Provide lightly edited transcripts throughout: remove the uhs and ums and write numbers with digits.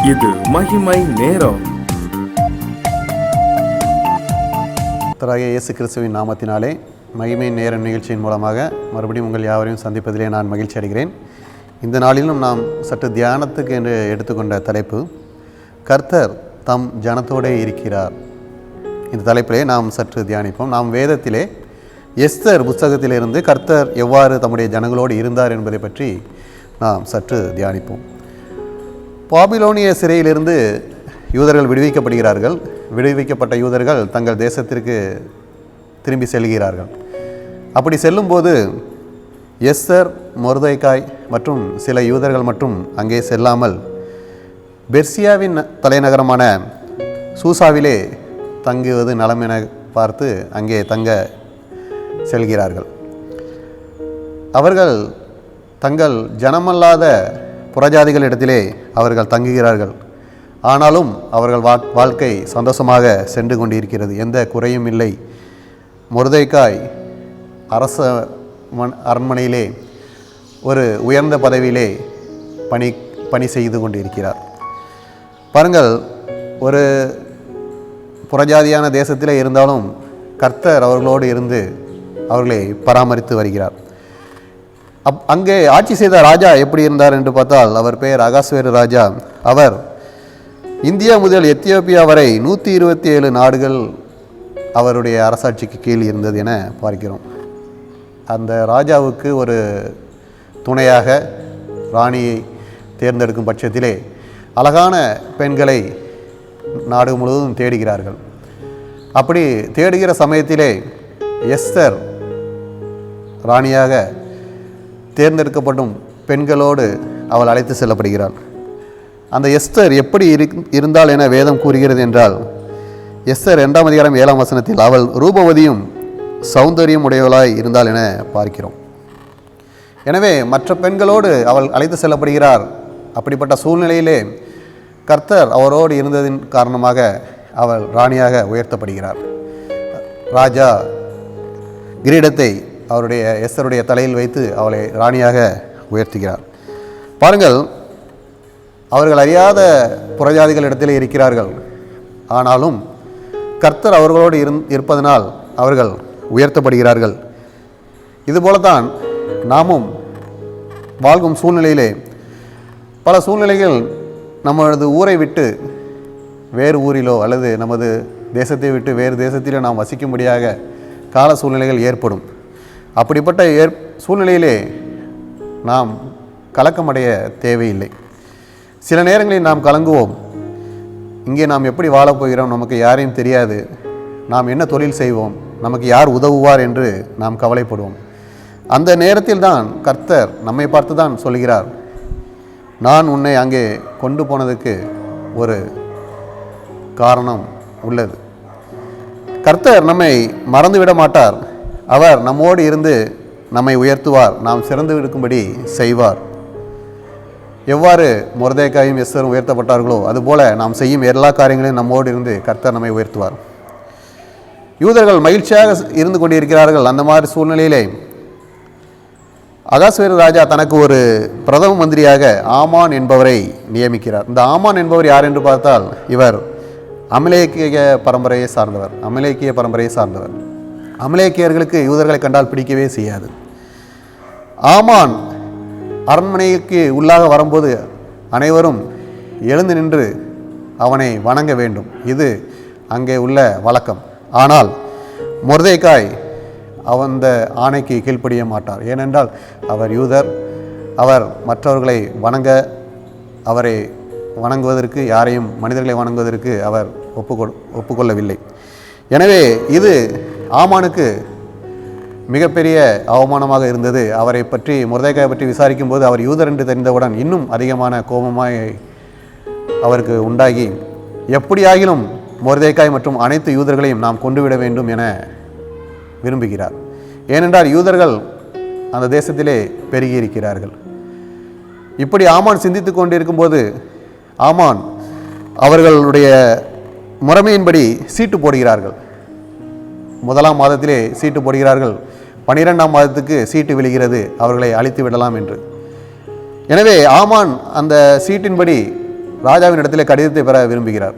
இது மகிமை நேரம். கர்த்தராகிய இயேசு கிறிஸ்துவின் நாமத்தினாலே மகிமை நேரம் நிகழ்ச்சியின் மூலமாக மறுபடியும் உங்கள் யாவரையும் சந்திப்பதிலே நான் மகிழ்ச்சி அடைகிறேன். இந்த நாளிலும் நாம் சற்று தியானத்துக்கு என்று எடுத்துக்கொண்ட தலைப்பு, கர்த்தர் தம் ஜனத்தோடே இருக்கிறார். இந்த தலைப்பிலே நாம் சற்று தியானிப்போம். நாம் வேதத்திலே எஸ்தர் புத்தகத்திலிருந்து கர்த்தர் எவ்வாறு தம்முடைய ஜனங்களோடு இருந்தார் என்பதை பற்றி நாம் சற்று தியானிப்போம். பாபிலோனிய சிறையிலிருந்து யூதர்கள் விடுவிக்கப்படுகிறார்கள். விடுவிக்கப்பட்ட யூதர்கள் தங்கள் தேசத்திற்கு திரும்பி செல்கிறார்கள். அப்படி செல்லும்போது எஸ்தர், மொர்தெகாய் மற்றும் சில யூதர்கள் மட்டும் அங்கே செல்லாமல் பெர்சியாவின் தலைநகரமான சூசாவிலே தங்குவது நலம் என பார்த்து அங்கே தங்க செல்கிறார்கள். அவர்கள் தங்கள் ஜனமல்லாத புறஜாதிகளிடத்திலே அவர்கள் தங்குகிறார்கள். ஆனாலும் அவர்கள் வாழ்க்கை சந்தோஷமாக சென்று கொண்டிருக்கிறது. எந்த குறையும் இல்லை. மொர்தெகாய் அரச அரண்மனையிலே ஒரு உயர்ந்த பதவியிலே பணி செய்து கொண்டிருக்கிறார். பாருங்கள், ஒரு புறஜாதியான தேசத்திலே இருந்தாலும் கர்த்தர் அவர்களோடு இருந்து அவர்களை பராமரித்து வருகிறார். அங்கே ஆட்சி செய்த ராஜா எப்படி இருந்தார் என்று பார்த்தால், அவர் பெயர் அகாஸ்வேரு ராஜா. அவர் இந்தியா முதல் எத்தியோப்பியா வரை 127 நாடுகள் அவருடைய அரசாட்சிக்கு கீழ் இருந்தது என பார்க்கிறோம். அந்த ராஜாவுக்கு ஒரு துணையாக ராணியை தேர்ந்தெடுக்கும் பட்சத்திலே அழகான பெண்களை நாடு முழுவதும் தேடுகிறார்கள். அப்படி தேடுகிற சமயத்திலே எஸ்தர் ராணியாக தேர்ந்தெடுக்கப்படும் பெண்களோடு அவள் அழைத்து செல்லப்படுகிறாள். அந்த எஸ்தர் எப்படி இருந்தாள் என வேதம் கூறுகிறது என்றால், எஸ்தர் 2ஆம் அதிகாரம் 7ஆம் வசனத்தில் அவள் ரூபவதியும் சௌந்தரியம் உடையவளாய் இருந்தாள் என பார்க்கிறோம். எனவே மற்ற பெண்களோடு அவள் அழைத்து செல்லப்படுகிறார். அப்படிப்பட்ட சூழ்நிலையிலே கர்த்தர் அவரோடு இருந்ததின் காரணமாக அவள் ராணியாக உயர்த்தப்படுகிறார். ராஜா கிரீடத்தை அவருடைய எஸ்தருடைய தலையில் வைத்து அவளை ராணியாக உயர்த்துகிறார். பாருங்கள், அவர்கள் அறியாத புறஜாதிகளிடத்தில் இருக்கிறார்கள். ஆனாலும் கர்த்தர் அவர்களோடு இருப்பதனால் அவர்கள் உயர்த்தப்படுகிறார்கள். இதுபோலத்தான் நாமும் வாழ்கும் சூழ்நிலையிலே பல சூழ்நிலைகள் நமது ஊரை விட்டு வேறு ஊரிலோ அல்லது நமது தேசத்தை விட்டு வேறு தேசத்திலோ நாம் வசிக்கும்படியாக கால சூழ்நிலைகள் ஏற்படும். அப்படிப்பட்ட சூழ்நிலையிலே நாம் கலக்கமடைய தேவையில்லை. சில நேரங்களில் நாம் கலங்குவோம். இங்கே நாம் எப்படி வாழப்போகிறோம், நமக்கு யாரையும் தெரியாது, நாம் என்ன தொழில் செய்வோம், நமக்கு யார் உதவுவார் என்று நாம் கவலைப்படுவோம். அந்த நேரத்தில் தான் கர்த்தர் நம்மை பார்த்து தான் சொல்கிறார், நான் உன்னை அங்கே கொண்டு போனதுக்கு ஒரு காரணம் உள்ளது. கர்த்தர் நம்மை மறந்துவிட மாட்டார். அவர் நம்மோடு இருந்து நம்மை உயர்த்துவார், நாம் சிறந்து இருக்கும்படி செய்வார். எவ்வாறு மொர்தெகாயும் எஸ்தரும் உயர்த்தப்பட்டார்களோ அதுபோல நாம் செய்யும் எல்லா காரியங்களையும் நம்மோடு இருந்து கர்த்தர் நம்மை உயர்த்துவார். யூதர்கள் மகிழ்ச்சியாக இருந்து கொண்டிருக்கிறார்கள். அந்த மாதிரி சூழ்நிலையிலே அகாஸ்வேரு ராஜா தனக்கு ஒரு பிரதம மந்திரியாக ஆமான் என்பவரை நியமிக்கிறார். இந்த ஆமான் என்பவர் யார் என்று பார்த்தால், இவர் அமலேக்கிய பரம்பரையை சார்ந்தவர். அமலேக்கியர்களுக்கு யூதர்களை கண்டால் பிடிக்கவே செய்யாது. ஆமான் அரண்மனைக்கு உள்ளாக வரும்போது அனைவரும் எழுந்து நின்று அவனை வணங்க வேண்டும். இது அங்கே உள்ள வழக்கம். ஆனால் மொர்தெகாய் அந்த ஆணைக்கு கீழ்ப்படிய மாட்டார். ஏனென்றால் அவர் யூதர். அவர் மற்றவர்களை அவரை வணங்குவதற்கு, யாரையும் மனிதர்களை வணங்குவதற்கு அவர் ஒப்புக்கொள்ளவில்லை. எனவே இது ஆமானுக்கு மிகப்பெரிய அவமானமாக இருந்தது. அவரை பற்றி, மொர்தெகாயை பற்றி விசாரிக்கும் போது அவர் யூதர் என்று தெரிந்தவுடன் இன்னும் அதிகமான கோபமாய் அவருக்கு உண்டாகி, எப்படியாகிலும் மொர்தெகாய் மற்றும் அனைத்து யூதர்களையும் நாம் கொண்டுவிட வேண்டும் என விரும்புகிறார். ஏனென்றால் யூதர்கள் அந்த தேசத்திலே பெருகி இருக்கிறார்கள். இப்படி ஆமான் சிந்தித்து கொண்டிருக்கும்போது ஆமான் அவர்களுடைய முறைமையின்படி சீட்டு போடுகிறார்கள். 1ஆம் மாதத்திலே சீட்டு போடுகிறார்கள். 12ஆம் மாதத்துக்கு சீட்டு விழுகிறது, அவர்களை அழித்து விடலாம் என்று. எனவே ஆமான் அந்த சீட்டின்படி ராஜாவின் இடத்திலே கடிதத்தை பெற விரும்புகிறார்.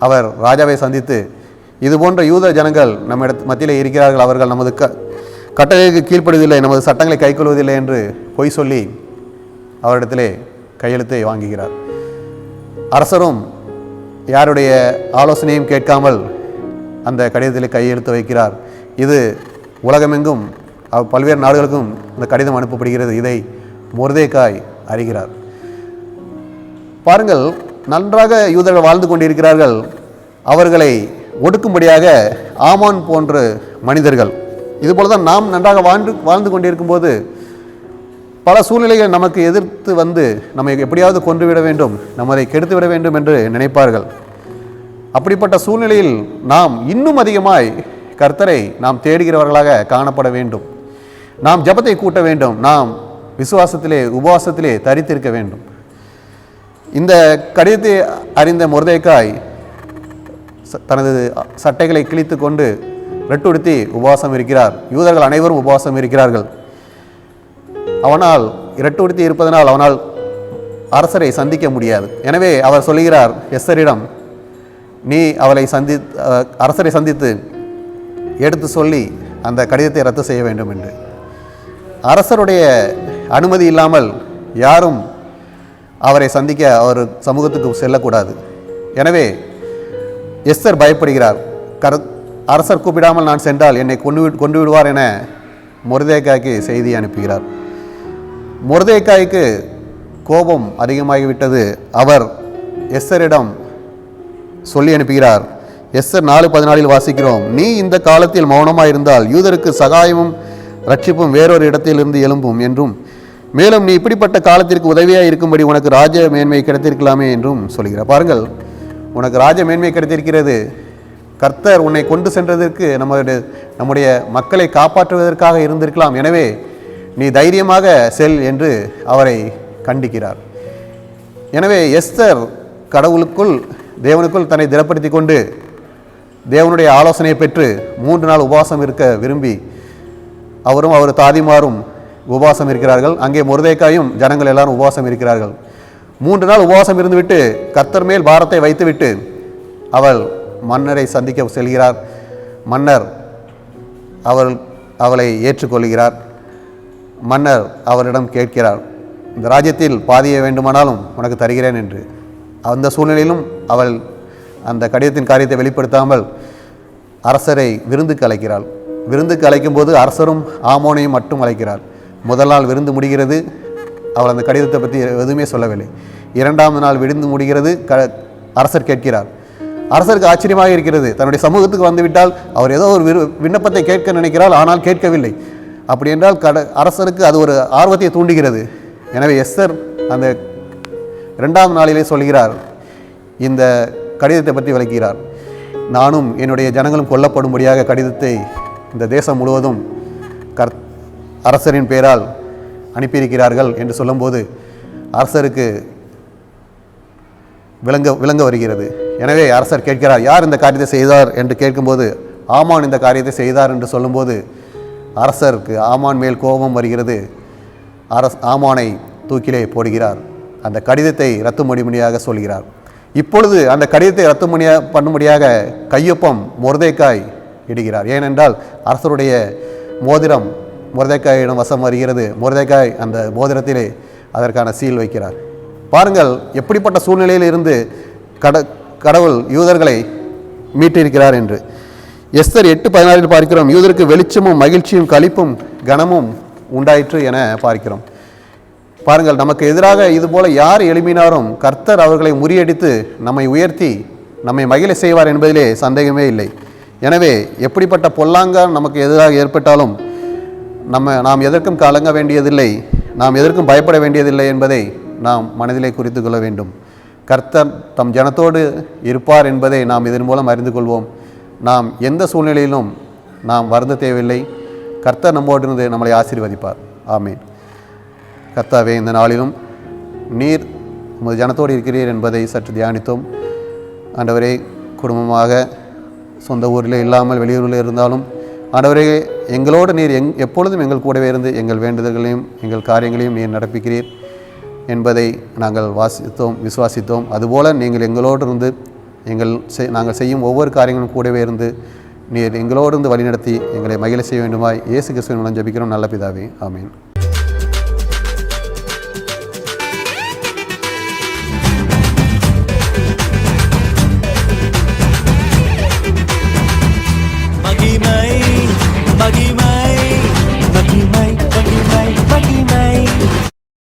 அவர் ராஜாவை சந்தித்து, இது போன்ற யூத ஜனங்கள் நம்ம மத்தியிலே இருக்கிறார்கள், அவர்கள் நமது கட்டளைக்கு கீழ்ப்படுவதில்லை, நமது சட்டங்களை கைக்கொள்வதில்லை என்று பொய் சொல்லி அவரிடத்திலே கையெழுத்தை வாங்குகிறார். அரசரும் யாருடைய ஆலோசனையும் கேட்காமல் அந்த கடிதத்தில் கையெழுத்து வைக்கிறார். இது உலகமெங்கும் பல்வேறு நாடுகளுக்கும் இந்த கடிதம் அனுப்பப்படுகிறது. இதை மொர்தெகாய் அறிகிறார். பாருங்கள், நன்றாக யூதர்கள் வாழ்ந்து கொண்டிருக்கிறார்கள். அவர்களை ஒடுக்கும்படியாக ஆமான் போன்ற மனிதர்கள், இதுபோல தான் நாம் நன்றாக வாழ்ந்து கொண்டிருக்கும்போது பல சூழ்நிலைகள் நமக்கு எதிர்த்து வந்து நம்மை எப்படியாவது கொன்றுவிட வேண்டும், நம்மை கெடுத்துவிட வேண்டும் என்று நினைப்பார்கள். அப்படிப்பட்ட சூழ்நிலையில் நாம் இன்னும் அதிகமாய் கர்த்தரை நாம் தேடுகிறவர்களாக காணப்பட வேண்டும். நாம் ஜெபத்தை கூட்ட வேண்டும். நாம் விசுவாசத்திலே உபவாசத்திலே தரித்திருக்க வேண்டும். இந்த கடிதத்தை அறிந்த மொர்தெகாய் தனது சட்டைகளை கிழித்து கொண்டு ரெட்டுடுத்தி உபவாசம் இருக்கிறார். யூதர்கள் அனைவரும் உபவாசம் இருக்கிறார்கள். அவனால் ரெட்டுடுத்தி இருப்பதனால் அவனால் அரசரை சந்திக்க முடியாது. எனவே அவர் சொல்லுகிறார் எஸ்தரிடம், நீ அரசரை சந்தித்து எடுத்து சொல்லி அந்த கடிதத்தை ரத்து செய்ய வேண்டும் என்று. அரசருடைய அனுமதி இல்லாமல் யாரும் அவரை சந்திக்க அவர் சமூகத்துக்கு செல்லக்கூடாது. எனவே எஸ்தர் பயப்படுகிறார். அரசர் கூப்பிடாமல் நான் சென்றால் என்னை கொண்டு விடுவார் என மொர்தெகாய்க்கு செய்தி அனுப்புகிறார். மொர்தெகாய்க்கு கோபம் அதிகமாகிவிட்டது. அவர் எஸ்தரிடம் சொல்லி அனுப்புகிறார். எஸ்தர் 4:14 வாசிக்கிறோம், நீ இந்த காலத்தில் மௌனமாக இருந்தால் யூதருக்கு சகாயமும் ரட்சிப்பும் வேறொரு இடத்திலிருந்து எழும்பும் என்றும், மேலும் நீ இப்படிப்பட்ட காலத்திற்கு உதவியாக இருக்கும்படி உனக்கு ராஜ மேன்மை கிடைத்திருக்கலாமே என்றும் சொல்கிறார். பாருங்கள், உனக்கு ராஜ மேன்மை கிடைத்திருக்கிறது. கர்த்தர் உன்னை கொண்டு சென்றதற்கு நம்முடைய மக்களை காப்பாற்றுவதற்காக இருந்திருக்கலாம். எனவே நீ தைரியமாக செல் என்று அவரை கண்டிக்கிறார். எனவே எஸ்தர் தேவனுக்குள் தன்னை திடப்படுத்தி கொண்டு தேவனுடைய ஆலோசனையை பெற்று 3 நாள் உபவாசம் இருக்க விரும்பி அவரும் அவர் தாதிமாரும் உபவாசம் இருக்கிறார்கள். அங்கே மொர்தெகாயும் ஜனங்கள் எல்லாரும் உபவாசம் இருக்கிறார்கள். 3 நாள் உபவாசம் இருந்துவிட்டு கர்த்தர் மேல் பாரத்தை வைத்துவிட்டு அவள் மன்னரை சந்திக்க செல்கிறார். மன்னர் அவளை ஏற்றுக்கொள்கிறார். மன்னர் அவரிடம் கேட்கிறார், இந்த ராஜ்யத்தில் பாதியை வேண்டுமானாலும் உனக்கு தருகிறேன் என்று. அந்த சூழ்நிலையிலும் அவள் அந்த கடிதத்தின் காரியத்தை வெளிப்படுத்தாமல் அரசரை விருந்துக்கு அழைக்கிறாள். விருந்துக்கு அழைக்கும் போது அரசரும் ஆமோனையும் மட்டும் அழைக்கிறாள். முதல் நாள் விருந்து முடிகிறது. அவள் அந்த கடிதத்தை பற்றி எதுவுமே சொல்லவில்லை. 2ஆம் நாள் விருந்து முடிகிறது. அரசர் கேட்கிறார். அரசருக்கு ஆச்சரியமாக இருக்கிறது. தன்னுடைய சமூகத்துக்கு வந்துவிட்டால் அவர் ஏதோ ஒரு விண்ணப்பத்தை கேட்க நினைக்கிறாள், ஆனால் கேட்கவில்லை. அப்படி என்றால் அரசருக்கு அது ஒரு ஆர்வத்தை தூண்டுகிறது. எனவே எஸ்தர் அந்த 2ஆம் நாளிலே சொல்கிறார், இந்த கடிதத்தை பற்றி விளக்குகிறார். நானும் என்னுடைய ஜனங்களும் கொல்லப்படும்படியாக கடிதத்தை இந்த தேசம் முழுவதும் அரசரின் பெயரால் அனுப்பியிருக்கிறார்கள் என்று சொல்லும்போது அரசருக்கு விளங்க வருகிறது. எனவே அரசர் கேட்கிறார், யார் இந்த காரியத்தை செய்தார் என்று கேட்கும்போது ஆமான் இந்த காரியத்தை செய்தார் என்று சொல்லும்போது அரசருக்கு ஆமான் மேல் கோபம் வருகிறது. ஆமானை தூக்கிலே போடுகிறார். அந்த கடிதத்தை ரத்து பண்ணும்படியாக சொல்கிறார். இப்பொழுது அந்த கடிதத்தை ரத்து பண்ணும்படியாக கையொப்பம் மொர்தெகாய் இடுகிறார். ஏனென்றால் அரசருடைய மோதிரம் மொர்தெகாயிடம் வசம் வருகிறது. மொர்தெகாய் அந்த மோதிரத்திலே அதற்கான சீல் வைக்கிறார். பாருங்கள், எப்படிப்பட்ட சூழ்நிலையில் இருந்து கடவுள் யூதர்களை மீட்டிருக்கிறார் என்று. எஸ்தர் 8:14 பார்க்கிறோம், யூதருக்கு வெளிச்சமும் மகிழ்ச்சியும் களிப்பும் கனமும் உண்டாயிற்று என பார்க்கிறோம். பாருங்கள், நமக்கு எதிராக இதுபோல யார் எழுப்பினாரும் கர்த்தர் அவர்களை முறியடித்து நம்மை உயர்த்தி நம்மை மகிழ செய்வார் என்பதிலே சந்தேகமே இல்லை. எனவே எப்படிப்பட்ட பொல்லாங்கான் நமக்கு எதிராக ஏற்பட்டாலும் நாம் எதற்கும் கலங்க வேண்டியதில்லை, நாம் எதற்கும் பயப்பட வேண்டியதில்லை என்பதை நாம் மனதிலே குறித்து கொள்ள வேண்டும். கர்த்தர் தம் ஜனத்தோடு இருப்பார் என்பதை நாம் இதன் மூலம் அறிந்து கொள்வோம். நாம் எந்த சூழ்நிலையிலும் நாம் வருந்த தேவையில்லை. கர்த்தர் நம்மோடு இருந்து நம்மளை ஆசீர்வதிப்பார். ஆமீன். கர்த்தாவே, இந்த நாளிலும் நீர் உமது ஜனத்தோடு இருக்கிறீர் என்பதை சற்று தியானித்தோம். ஆண்டவரே, குடும்பமாக சொந்த ஊரில் இல்லாமல் வெளியூரில் இருந்தாலும் ஆண்டவரே, எங்களோடு நீர் எப்பொழுதும் எங்கள் கூடவே இருந்து எங்கள் வேண்டுதல்களையும் எங்கள் காரியங்களையும் நீர் நடப்பிக்கிறீர். என்பதை நாங்கள் விசுவாசித்தோம். அதுபோல் நீங்கள் எங்களோடு இருந்து நாங்கள் செய்யும் ஒவ்வொரு காரியங்களும் கூடவே இருந்து நீர் எங்களோடு இருந்து வழிநடத்தி எங்களை மகிழ செய்ய வேண்டுமாய் இயேசு கிறிஸ்துவின் மூலம் ஜெபிக்கிறோம் நல்ல பிதாவே. ஆமீன்.